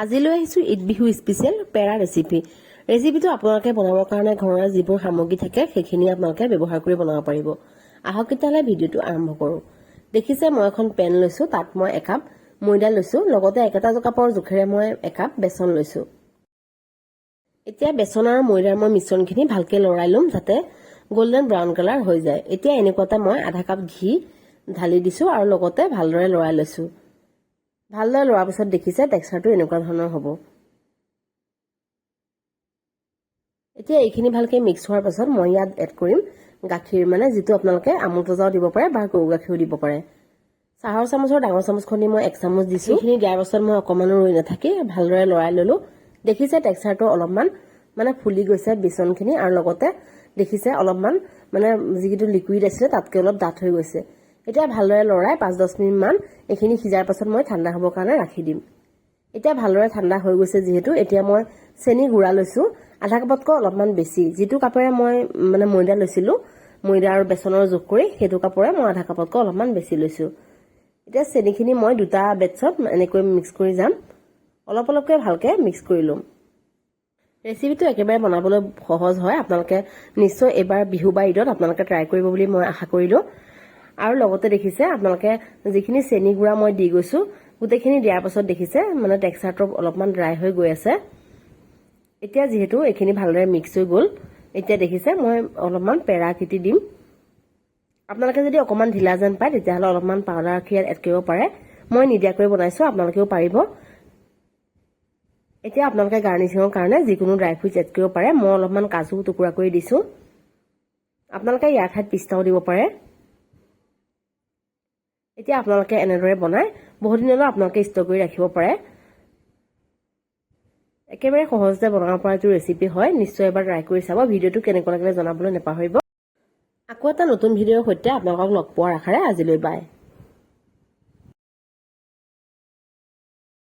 আজিলৈ আহিছোঁ ঈদ বিহু স্পেচিয়েল পেৰা ৰেচিপি। ৰেচিপিটো আপোনালোকে বনাবৰ কাৰণে ঘৰৰ যিবোৰ সামগ্ৰী থাকে সেইখিনি আপোনালোকে ব্যৱহাৰ কৰি বনাব পাৰিব। আহক তেতিয়াহ'লে ভিডিঅ'টো আৰম্ভ কৰোঁ। দেখিছে মই এখন পেন লৈছোঁ, তাত মই একাপ ময়দা লৈছোঁ, লগতে একেটা কাপৰ জোখেৰে মই একাপ বেচন লৈছোঁ। এতিয়া বেচন আৰু ময়দাৰ মই মিশ্ৰণখিনি ভালকৈ লৰাই ল'ম যাতে গোল্ডেন ব্ৰাউন কালাৰ হৈ যায়। এতিয়া এনেকুৱাতে মই আধা কাপ ঘি ঢালি দিছোঁ আৰু লগতে ভালদৰে লৰাই লৈছোঁ। ভালদৰে লৰাৰ পিছত দেখিছে টেক্সচাৰটো এনেকুৱা ধৰণৰ হ'ব। এতিয়া এইখিনি ভালকৈ মিক্স হোৱাৰ পাছত মই ইয়াত এড কৰিম গাখীৰ, যিটো আপোনালোকে আমুল তাজাও দিব পাৰে বা গৰু গাখীৰো দিব পাৰে। চাহৰ চামুচৰ ডাঙৰ চামুচখনি মই 1 চামুচ দিছোঁ। এইখিনি দিয়াৰ পাছত মই অকণমানো ৰৈ নাথাকি ভালদৰে লৰাই ল'লোঁ। দেখিছে টেক্সচাৰটো অলপমান ফুলি গৈছে বেচনখিনি, আৰু লগতে দেখিছে অলপমান যিটো লিকুইড আছিলে তাতকৈ অলপ ডাঠ হৈ গৈছে। এতিয়া ভালদৰে লৰাই 5-10 মিনিটমান এইখিনি সিজাৰ পাছত মই ঠাণ্ডা হ'বৰ কাৰণে ৰাখি দিম। এতিয়া ভালদৰে ঠাণ্ডা হৈ গৈছে যিহেতু, এতিয়া মই চেনি গুড়া লৈছোঁ আধা কাপতকৈ অলপমান বেছি। যিটো কাপেৰে মই ময়দা লৈছিলোঁ, ময়দা আৰু বেচনৰ জোখ কৰি সেইটো কাপৰে মই আধা কাপতকৈ অলপমান বেছি লৈছোঁ। এতিয়া চেনিখিনি মই দুটা বেটছত এনেকৈ মিক্স কৰি যাম। অলপ অলপকৈ ভালকৈ মিক্স কৰি ল'ম। ৰেচিপিটো একেবাৰে বনাবলৈ সহজ হয়। আপোনালোকে নিশ্চয় এবাৰ বিহু বা ঈদত আপোনালোকে ট্ৰাই কৰিব বুলি মই আশা কৰিলোঁ। আৰু লগতে দেখিছে আপোনালোকে যিখিনি চেনি গুড়া মই দি গৈছোঁ গোটেইখিনি দিয়াৰ পাছত দেখিছে টেক্সচাৰটো অলপমান ড্ৰাই হৈ গৈ আছে। এতিয়া যিহেতু এইখিনি ভালদৰে মিক্স হৈ গ'ল, এতিয়া দেখিছে মই অলপমান পেৰা কিটি দিম। আপোনালোকে যদি অকণমান ঢিলা যেন পায় তেতিয়াহ'লে অলপমান পাউডাৰ গাখীৰ এড কৰিব পাৰে। মই নিদিয়াকৈ বনাইছোঁ, আপোনালোকেও পাৰিব। এতিয়া আপোনালোকে গাৰ্নিচিঙৰ কাৰণে যিকোনো ড্ৰাই ফ্ৰুটছ এড কৰিব পাৰে। মই অলপমান কাজু টুকুৰা কৰি দিছোঁ। আপোনালোকে ইয়াৰ ঠাইত পিস্তাও দিব পাৰে। এতিয়া আপোনালোকে এনেদৰে বনাই বহুত দিনলৈ আপোনালোকে ষ্টক কৰি ৰাখিব পাৰে। একেবাৰে সহজতে বনাব পৰা এইটো ৰেচিপি হয়। নিশ্চয় এবাৰ ট্ৰাই কৰি চাব। ভিডিঅ'টো কেনেকুৱা লাগিলে জনাবলৈ নাপাহৰিব। আকৌ এটা নতুন ভিডিঅ'ৰ সৈতে আপোনালোকক লগ পোৱাৰ আশাৰে আজিলৈ বাই।